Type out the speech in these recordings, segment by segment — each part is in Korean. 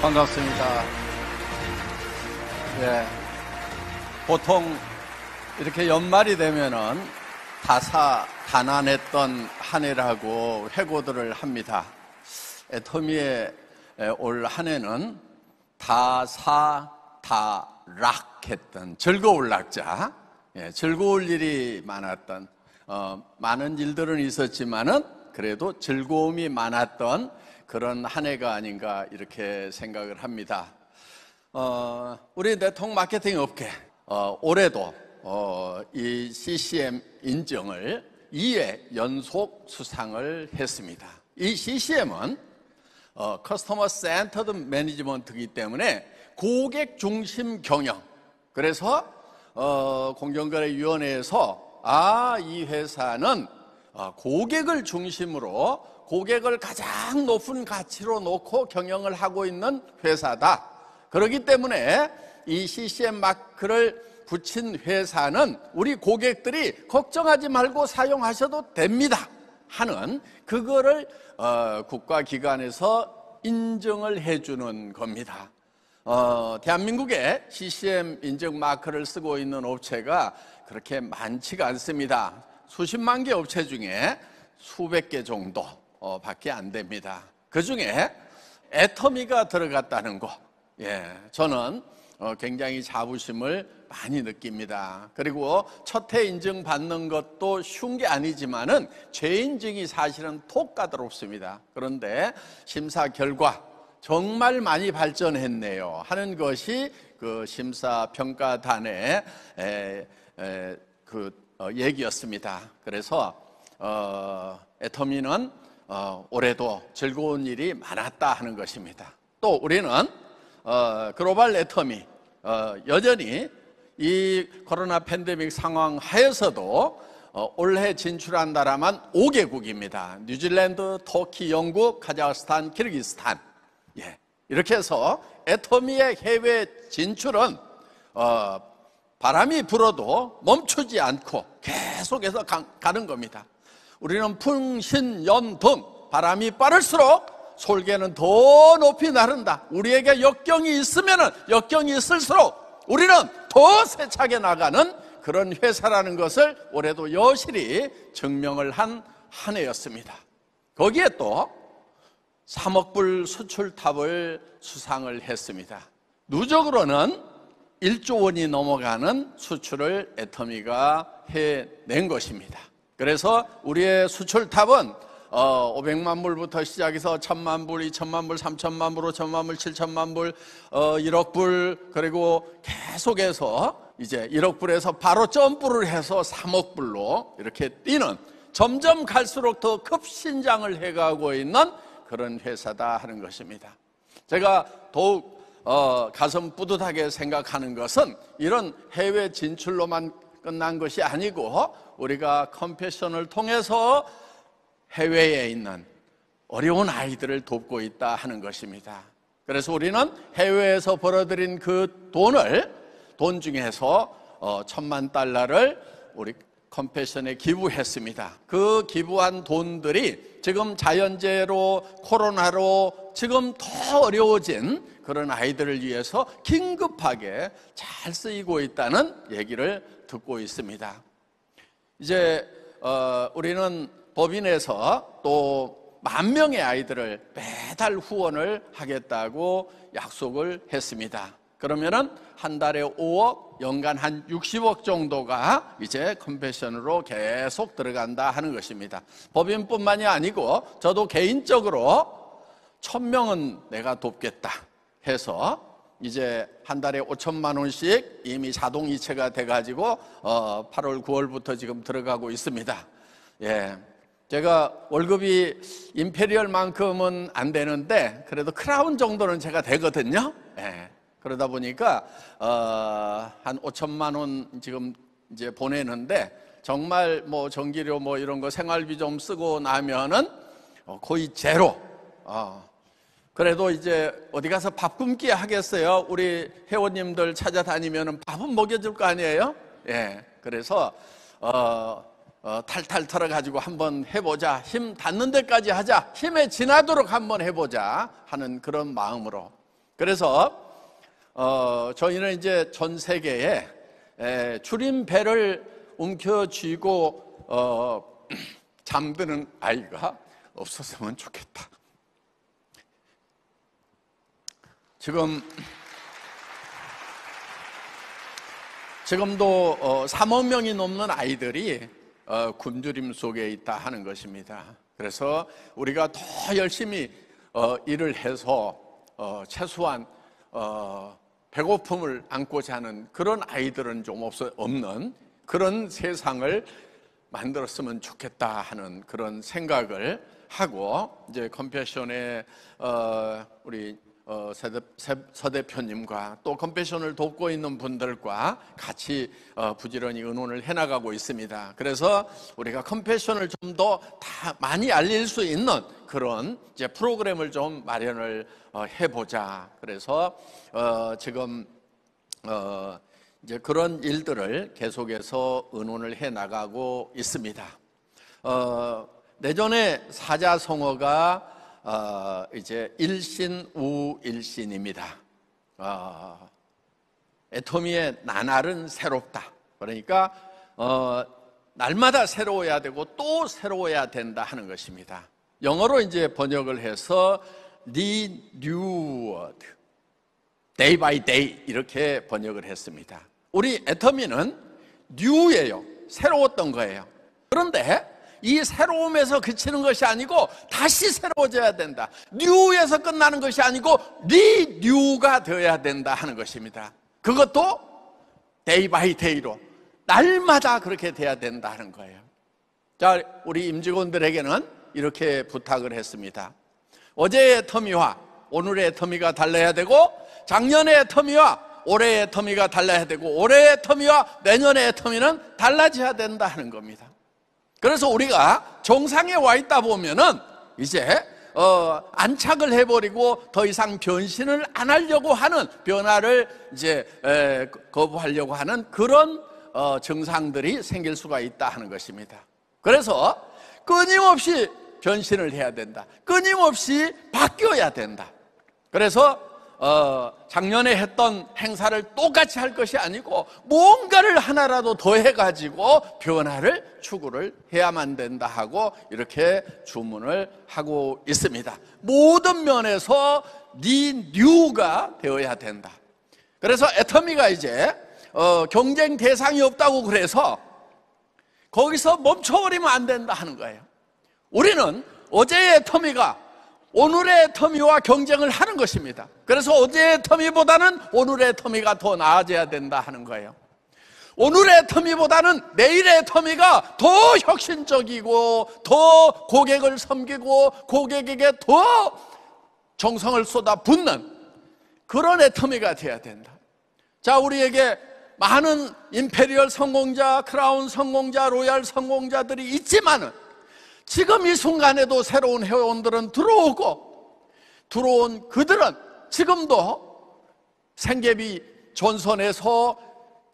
반갑습니다. 예, 보통 이렇게 연말이 되면은 다사다난했던 한 해라고 회고들을 합니다. 애터미의 올 한 해는 다사다락했던 즐거울 낙자, 즐거울 일이 많았던, 많은 일들은 있었지만은 그래도 즐거움이 많았던 그런 한 해가 아닌가 이렇게 생각을 합니다. 우리 네트워크 마케팅 업계 올해도 이 CCM 인증을 2회 연속 수상을 했습니다. 이 CCM은 커스터머 센터드 매니지먼트이기 때문에 고객 중심 경영, 그래서 공정거래위원회에서 이 회사는 고객을 중심으로 고객을 가장 높은 가치로 놓고 경영을 하고 있는 회사다. 그렇기 때문에 이 CCM 마크를 붙인 회사는 우리 고객들이 걱정하지 말고 사용하셔도 됩니다 하는 그거를 국가기관에서 인정을 해주는 겁니다. 대한민국에 CCM 인증 마크를 쓰고 있는 업체가 그렇게 많지가 않습니다. 수십만 개 업체 중에 수백 개 정도 밖에 안 됩니다. 그 중에 애터미가 들어갔다는 거, 저는 굉장히 자부심을 많이 느낍니다. 그리고 첫 해 인증 받는 것도 쉬운 게 아니지만은 재인증이 사실은 톡 까다롭습니다. 그런데 심사 결과 정말 많이 발전했네요 하는 것이 그 심사평가단의 얘기였습니다. 그래서 애터미는 올해도 즐거운 일이 많았다 하는 것입니다. 또 우리는 글로벌 애터미 여전히 이 코로나 팬데믹 상황 하에서도 올해 진출한 나라만 5개국입니다. 뉴질랜드, 터키, 영국, 카자흐스탄, 키르기스탄. 이렇게 해서 애터미의 해외 진출은 바람이 불어도 멈추지 않고 계속해서 가는 겁니다. 우리는 풍신연등, 바람이 빠를수록 솔개는 더 높이 나른다. 우리에게 역경이 있으면은 역경이 있을수록 우리는 더 세차게 나가는 그런 회사라는 것을 올해도 여실히 증명을 한 한 해였습니다. 거기에 또 3억 불 수출탑을 수상을 했습니다. 누적으로는 1조 원이 넘어가는 수출을 애터미가 해낸 것입니다. 그래서 우리의 수출탑은 500만 불부터 시작해서 1000만 불, 2000만 불, 3000만 불, 5000만 불, 7000만 불, 1억 불, 그리고 계속해서 이제 1억 불에서 바로 점프를 해서 3억 불로 이렇게 뛰는, 점점 갈수록 더 급신장을 해가고 있는 그런 회사다 하는 것입니다. 제가 더욱 가슴 뿌듯하게 생각하는 것은 이런 해외 진출로만 끝난 것이 아니고 우리가 컴패션을 통해서 해외에 있는 어려운 아이들을 돕고 있다 하는 것입니다. 그래서 우리는 해외에서 벌어들인 그 돈 중에서 $10,000,000를 우리 컴패션에 기부했습니다. 그 기부한 돈들이 지금 자연재해로 코로나로 지금 더 어려워진 그런 아이들을 위해서 긴급하게 잘 쓰이고 있다는 얘기를 듣고 있습니다. 이제 우리는 법인에서 또 10,000명의 아이들을 매달 후원을 하겠다고 약속을 했습니다. 그러면은 한 달에 5억, 연간 한 60억 정도가 이제 컴패션으로 계속 들어간다 하는 것입니다. 법인뿐만이 아니고 저도 개인적으로 1000명은 내가 돕겠다 해서 이제 한 달에 5천만 원씩 이미 자동 이체가 돼가지고 8월, 9월부터 지금 들어가고 있습니다. 제가 월급이 임페리얼만큼은 안 되는데 그래도 크라운 정도는 제가 되거든요. 그러다 보니까 한 5천만 원 지금 이제 보내는데 정말 뭐 전기료 뭐 이런 거 생활비 좀 쓰고 나면은 거의 제로. 그래도 이제 어디 가서 밥 굶기 하겠어요? 우리 회원님들 찾아다니면은 밥은 먹여줄 거 아니에요? 그래서 탈탈 털어가지고 한번 해보자, 힘 닿는 데까지 하자, 힘에 지나도록 한번 해보자 하는 그런 마음으로. 그래서 저희는 이제 전 세계에 줄임배를 움켜쥐고 잠드는 아이가 없었으면 좋겠다. 지금도 3억 명이 넘는 아이들이 굶주림 속에 있다 하는 것입니다. 그래서 우리가 더 열심히 일을 해서 최소한 배고픔을 안고자 하는 그런 아이들은 좀 없는 그런 세상을 만들었으면 좋겠다 하는 그런 생각을 하고, 이제 컴패션의 우리 서 대표님과 또 컴패션을 돕고 있는 분들과 같이 부지런히 의논을 해나가고 있습니다. 그래서 우리가 컴패션을 좀 더 많이 알릴 수 있는 그런 이제 프로그램을 좀 마련을 해보자. 그래서 지금 이제 그런 일들을 계속해서 의논을 해나가고 있습니다. 내년에 사자성어가 이제 일신우일신입니다. 애터미의 나날은 새롭다. 그러니까 날마다 새로워야 되고 또 새로워야 된다 하는 것입니다. 영어로 이제 번역을 해서 renewed, day by day 이렇게 번역을 했습니다. 우리 애터미는 new예요. 새로웠던 거예요. 그런데 이 새로움에서 그치는 것이 아니고 다시 새로워져야 된다. 뉴에서 끝나는 것이 아니고 리뉴가 되어야 된다 하는 것입니다. 그것도 데이 바이 데이로 날마다 그렇게 돼야 된다 하는 거예요. 자, 우리 임직원들에게는 이렇게 부탁을 했습니다. 어제의 터미와 오늘의 터미가 달라야 되고, 작년의 터미와 올해의 터미가 달라야 되고, 올해의 터미와 내년의 터미는 달라져야 된다 하는 겁니다. 그래서 우리가 정상에 와 있다 보면은 이제 안착을 해버리고 더 이상 변신을 안 하려고 하는, 변화를 이제 거부하려고 하는 그런 증상들이 생길 수가 있다 하는 것입니다. 그래서 끊임없이 변신을 해야 된다. 끊임없이 바뀌어야 된다. 그래서 작년에 했던 행사를 똑같이 할 것이 아니고 뭔가를 하나라도 더 해가지고 변화를 추구를 해야만 된다 하고 이렇게 주문을 하고 있습니다. 모든 면에서 리뉴가 되어야 된다. 그래서 애터미가 이제 경쟁 대상이 없다고 그래서 거기서 멈춰버리면 안 된다 하는 거예요. 우리는 어제의 터미가 오늘의 터미와 경쟁을 하는 것입니다. 그래서 어제의 터미보다는 오늘의 터미가 더 나아져야 된다 하는 거예요. 오늘의 터미보다는 내일의 터미가 더 혁신적이고 더 고객을 섬기고 고객에게 더 정성을 쏟아붓는 그런 애터미가 되어야 된다. 자, 우리에게 많은 임페리얼 성공자, 크라운 성공자, 로얄 성공자들이 있지만은 지금 이 순간에도 새로운 회원들은 들어온 그들은 지금도 생계비 전선에서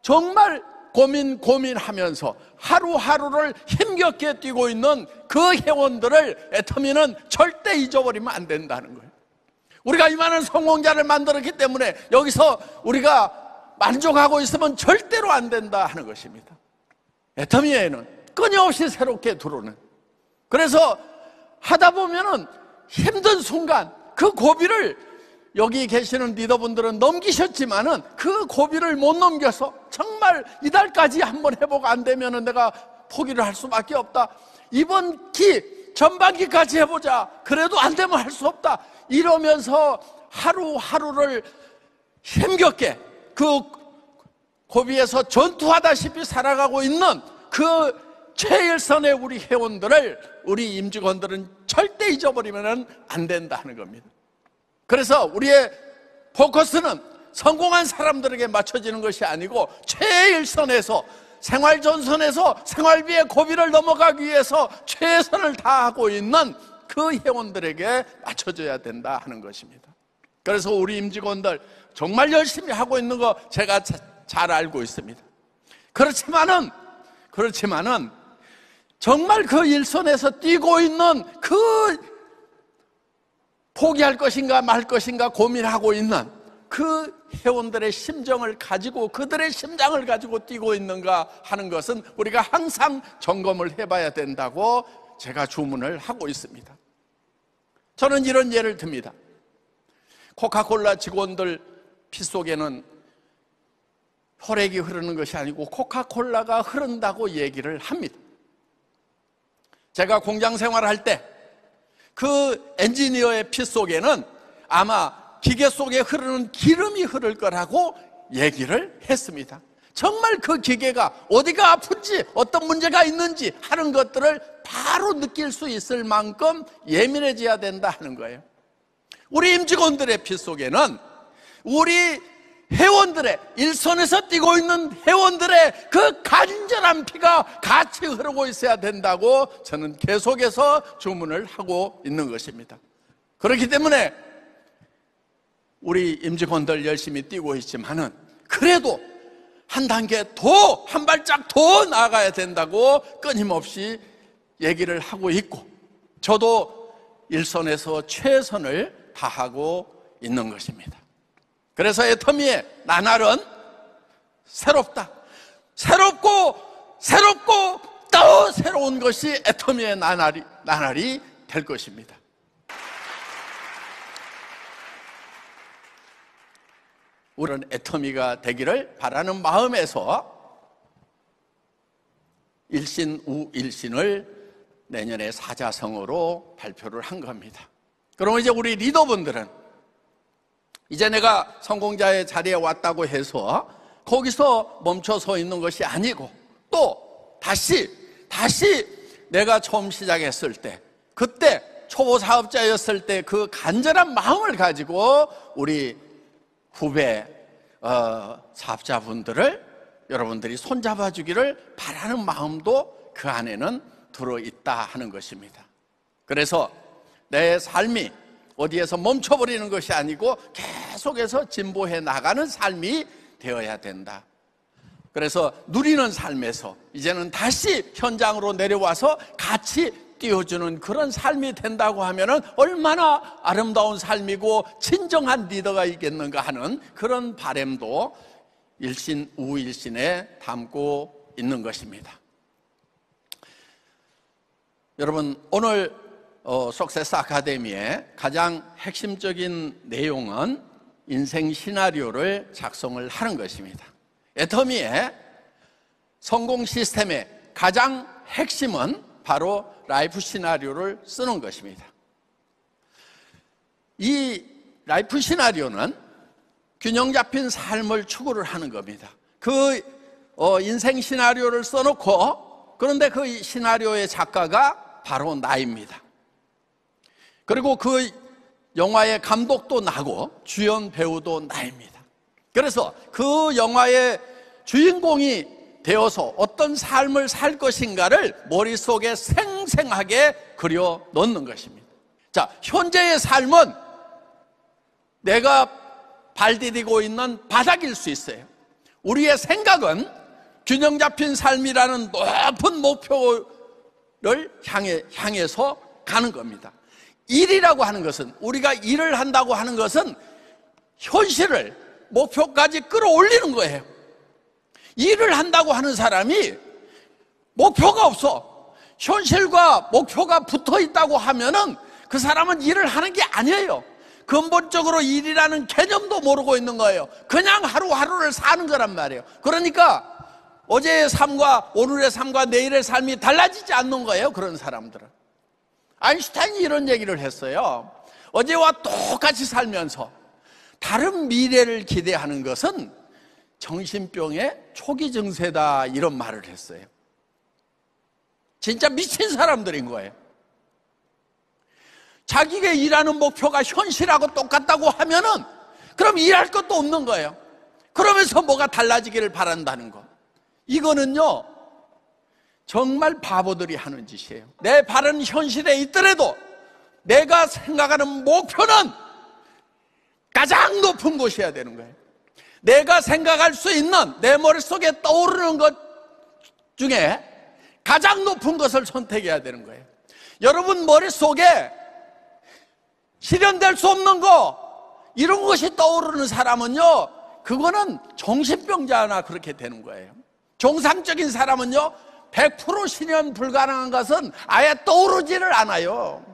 정말 고민하면서 하루하루를 힘겹게 뛰고 있는 그 회원들을 애터미는 절대 잊어버리면 안 된다는 거예요. 우리가 이만한 성공자를 만들었기 때문에 여기서 우리가 만족하고 있으면 절대로 안 된다 하는 것입니다. 애터미에는 끊임없이 새롭게 들어오는, 그래서 하다 보면은 힘든 순간 그 고비를 여기 계시는 리더분들은 넘기셨지만은 그 고비를 못 넘겨서 정말 이달까지 한번 해보고 안 되면은 내가 포기를 할 수밖에 없다. 이번 전반기까지 해보자. 그래도 안 되면 할 수 없다. 이러면서 하루하루를 힘겹게 그 고비에서 전투하다시피 살아가고 있는 그 최일선의 우리 회원들을, 우리 임직원들은 절대 잊어버리면 안 된다는 겁니다. 그래서 우리의 포커스는 성공한 사람들에게 맞춰지는 것이 아니고 최일선에서, 생활전선에서 생활비의 고비를 넘어가기 위해서 최선을 다하고 있는 그 회원들에게 맞춰져야 된다 하는 것입니다. 그래서 우리 임직원들 정말 열심히 하고 있는 거 제가 잘 알고 있습니다. 그렇지만은 정말 그 일선에서 뛰고 있는 그 포기할 것인가 말 것인가 고민하고 있는 그 회원들의 심정을 가지고 그들의 심장을 가지고 뛰고 있는가 하는 것은 우리가 항상 점검을 해봐야 된다고 제가 주문을 하고 있습니다. 저는 이런 예를 듭니다. 코카콜라 직원들 피 속에는 혈액이 흐르는 것이 아니고 코카콜라가 흐른다고 얘기를 합니다. 제가 공장 생활할 때 그 엔지니어의 피 속에는 아마 기계 속에 흐르는 기름이 흐를 거라고 얘기를 했습니다. 정말 그 기계가 어디가 아픈지 어떤 문제가 있는지 하는 것들을 바로 느낄 수 있을 만큼 예민해져야 된다 하는 거예요. 우리 임직원들의 피 속에는 우리 회원들의, 일선에서 뛰고 있는 회원들의 그 간절한 피가 같이 흐르고 있어야 된다고 저는 계속해서 주문을 하고 있는 것입니다. 그렇기 때문에 우리 임직원들 열심히 뛰고 있지만은 그래도 한 단계 더, 한 발짝 더 나아가야 된다고 끊임없이 얘기를 하고 있고, 저도 일선에서 최선을 다하고 있는 것입니다. 그래서 애터미의 나날은 새롭다. 새롭고 또 새로운 것이 애터미의 나날이 될 것입니다. 우리는 애터미가 되기를 바라는 마음에서 일신 우일신을 내년에 사자성어로 발표를 한 겁니다. 그러면 이제 우리 리더분들은 이제 내가 성공자의 자리에 왔다고 해서 거기서 멈춰 서 있는 것이 아니고 또 다시 내가 처음 시작했을 때, 그때 초보 사업자였을 때 그 간절한 마음을 가지고 우리 후배 사업자분들을 여러분들이 손잡아 주기를 바라는 마음도 그 안에는 들어있다 하는 것입니다. 그래서 내 삶이 어디에서 멈춰버리는 것이 아니고 계속해서 진보해 나가는 삶이 되어야 된다. 그래서 누리는 삶에서 이제는 다시 현장으로 내려와서 같이 띄워주는 그런 삶이 된다고 하면은 얼마나 아름다운 삶이고 진정한 리더가 있겠는가 하는 그런 바람도 일신 우일신에 담고 있는 것입니다. 여러분, 오늘 석세스 아카데미의 가장 핵심적인 내용은 인생 시나리오를 작성을 하는 것입니다. 애터미의 성공 시스템의 가장 핵심은 바로 라이프 시나리오를 쓰는 것입니다. 이 라이프 시나리오는 균형 잡힌 삶을 추구를 하는 겁니다. 그 인생 시나리오를 써놓고, 그런데 그 시나리오의 작가가 바로 나입니다. 그리고 그 영화의 감독도 나고 주연 배우도 나입니다. 그래서 그 영화의 주인공이 되어서 어떤 삶을 살 것인가를 머릿속에 생생하게 그려 넣는 것입니다. 자, 현재의 삶은 내가 발디디고 있는 바닥일 수 있어요. 우리의 생각은 균형 잡힌 삶이라는 높은 목표를 향해서 가는 겁니다. 일이라고 하는 것은, 우리가 일을 한다고 하는 것은 현실을 목표까지 끌어올리는 거예요. 일을 한다고 하는 사람이 목표가 없어, 현실과 목표가 붙어 있다고 하면은 그 사람은 일을 하는 게 아니에요. 근본적으로 일이라는 개념도 모르고 있는 거예요. 그냥 하루하루를 사는 거란 말이에요. 그러니까 어제의 삶과 오늘의 삶과 내일의 삶이 달라지지 않는 거예요, 그런 사람들은. 아인슈타인이 이런 얘기를 했어요. 어제와 똑같이 살면서 다른 미래를 기대하는 것은 정신병의 초기 증세다, 이런 말을 했어요. 진짜 미친 사람들인 거예요. 자기가 일하는 목표가 현실하고 똑같다고 하면은 그럼 일할 것도 없는 거예요. 그러면서 뭐가 달라지기를 바란다는 거, 이거는요 정말 바보들이 하는 짓이에요. 내 바른 현실에 있더라도 내가 생각하는 목표는 가장 높은 곳이어야 되는 거예요. 내가 생각할 수 있는, 내 머릿속에 떠오르는 것 중에 가장 높은 것을 선택해야 되는 거예요. 여러분 머릿속에 실현될 수 없는 거, 이런 것이 떠오르는 사람은요, 그거는 정신병자나 그렇게 되는 거예요. 정상적인 사람은요, 100% 실현 불가능한 것은 아예 떠오르지를 않아요.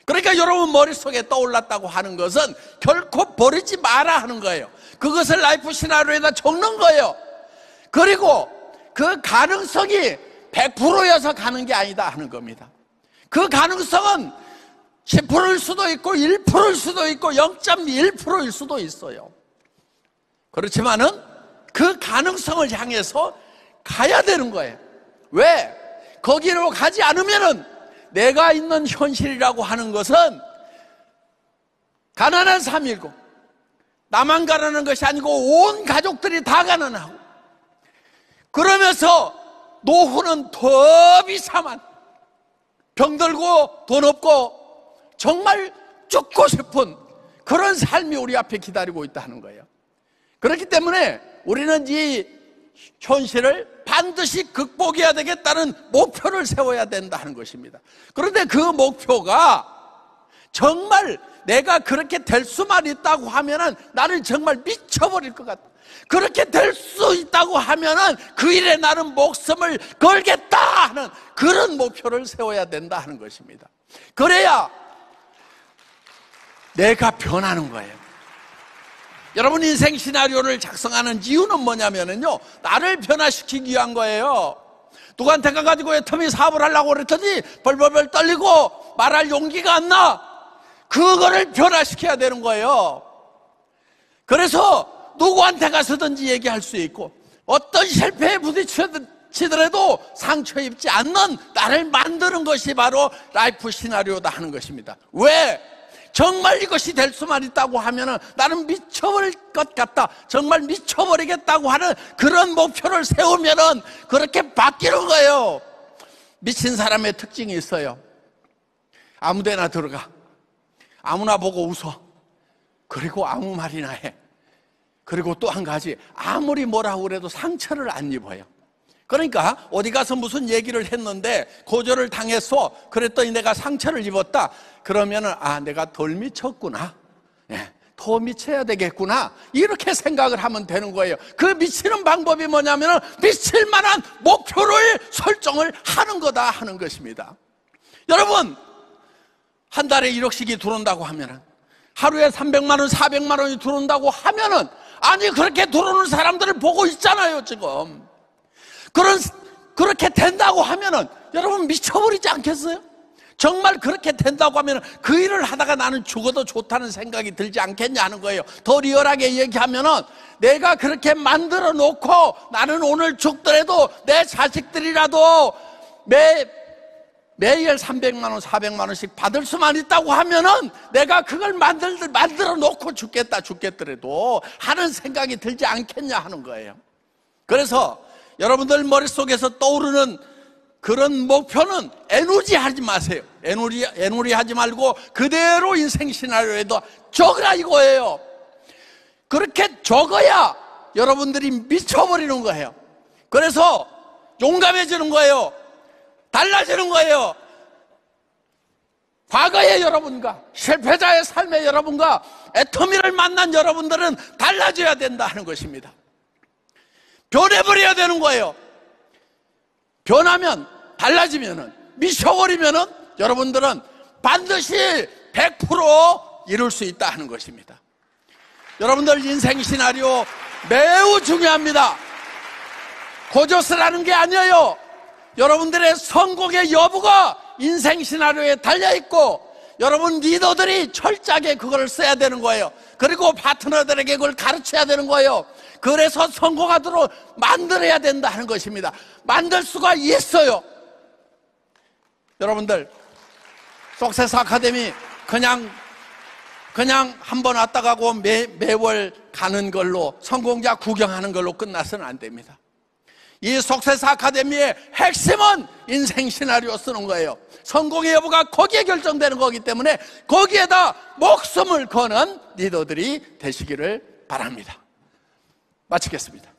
그러니까 여러분 머릿속에 떠올랐다고 하는 것은 결코 버리지 마라 하는 거예요. 그것을 라이프 시나리오에다 적는 거예요. 그리고 그 가능성이 100%여서 가는 게 아니다 하는 겁니다. 그 가능성은 10%일 수도 있고 1%일 수도 있고 0.1%일 수도 있어요. 그렇지만은 그 가능성을 향해서 가야 되는 거예요. 왜? 거기로 가지 않으면은 내가 있는 현실이라고 하는 것은 가난한 삶이고, 나만 가난한 것이 아니고 온 가족들이 다 가난하고, 그러면서 노후는 더 비참한, 병들고 돈 없고 정말 죽고 싶은 그런 삶이 우리 앞에 기다리고 있다는 거예요. 그렇기 때문에 우리는 이 현실을 반드시 극복해야 되겠다는 목표를 세워야 된다는 것입니다. 그런데 그 목표가 정말 내가 그렇게 될 수만 있다고 하면은 나는 정말 미쳐버릴 것 같다. 그렇게 될 수 있다고 하면은 그 일에 나는 목숨을 걸겠다 하는 그런 목표를 세워야 된다 하는 것입니다. 그래야 내가 변하는 거예요. 여러분, 인생 시나리오를 작성하는 이유는 뭐냐면요, 나를 변화시키기 위한 거예요. 누구한테 가가지고 애터미 사업을 하려고 그랬더니 벌벌벌 떨리고 말할 용기가 안 나. 그거를 변화시켜야 되는 거예요. 그래서 누구한테 가서든지 얘기할 수 있고, 어떤 실패에 부딪히더라도 상처 입지 않는 나를 만드는 것이 바로 라이프 시나리오다 하는 것입니다. 왜? 정말 이것이 될 수만 있다고 하면은 나는 미쳐버릴 것 같다, 정말 미쳐버리겠다고 하는 그런 목표를 세우면은 그렇게 바뀌는 거예요. 미친 사람의 특징이 있어요. 아무데나 들어가, 아무나 보고 웃어, 그리고 아무 말이나 해. 그리고 또 한 가지, 아무리 뭐라고 그래도 상처를 안 입어요. 그러니까 어디 가서 무슨 얘기를 했는데 고절을 당했어. 그랬더니 내가 상처를 입었다. 그러면은 내가 덜 미쳤구나, 더 미쳐야 되겠구나, 이렇게 생각을 하면 되는 거예요. 그 미치는 방법이 뭐냐면은 미칠 만한 목표를 설정을 하는 거다 하는 것입니다. 여러분, 한 달에 1억씩이 들어온다고 하면은, 하루에 300만 원, 400만 원이 들어온다고 하면은, 아니 그렇게 들어오는 사람들을 보고 있잖아요 지금. 그렇게 된다고 하면은 여러분 미쳐버리지 않겠어요? 정말 그렇게 된다고 하면 그 일을 하다가 나는 죽어도 좋다는 생각이 들지 않겠냐 하는 거예요. 더 리얼하게 얘기하면은, 내가 그렇게 만들어 놓고 나는 오늘 죽더라도 내 자식들이라도 매일 300만 원, 400만 원씩 받을 수만 있다고 하면은 내가 그걸 만들어 놓고 죽겠더라도 하는 생각이 들지 않겠냐 하는 거예요. 그래서 여러분들 머릿속에서 떠오르는 그런 목표는 애누리 하지 마세요. 애누리 하지 말고 그대로 인생 시나리오에도 적으라 이거예요. 그렇게 적어야 여러분들이 미쳐버리는 거예요. 그래서 용감해지는 거예요. 달라지는 거예요. 과거의 여러분과 실패자의 삶의 여러분과 애터미를 만난 여러분들은 달라져야 된다 하는 것입니다. 변해버려야 되는 거예요. 변하면, 달라지면은, 미쳐버리면은 여러분들은 반드시 100% 이룰 수 있다 하는 것입니다. 여러분들 인생 시나리오 매우 중요합니다. 고조스라는 게 아니에요. 여러분들의 성공의 여부가 인생 시나리오에 달려있고, 여러분 리더들이 철저하게 그걸 써야 되는 거예요. 그리고 파트너들에게 그걸 가르쳐야 되는 거예요. 그래서 성공하도록 만들어야 된다 하는 것입니다. 만들 수가 있어요. 여러분들, 석세스 아카데미 그냥 한 번 왔다 가고 매월 가는 걸로, 성공자 구경하는 걸로 끝나서는 안 됩니다. 이 석세스 아카데미의 핵심은 인생 시나리오 쓰는 거예요. 성공의 여부가 거기에 결정되는 거기 때문에 거기에다 목숨을 거는 리더들이 되시기를 바랍니다. 마치겠습니다.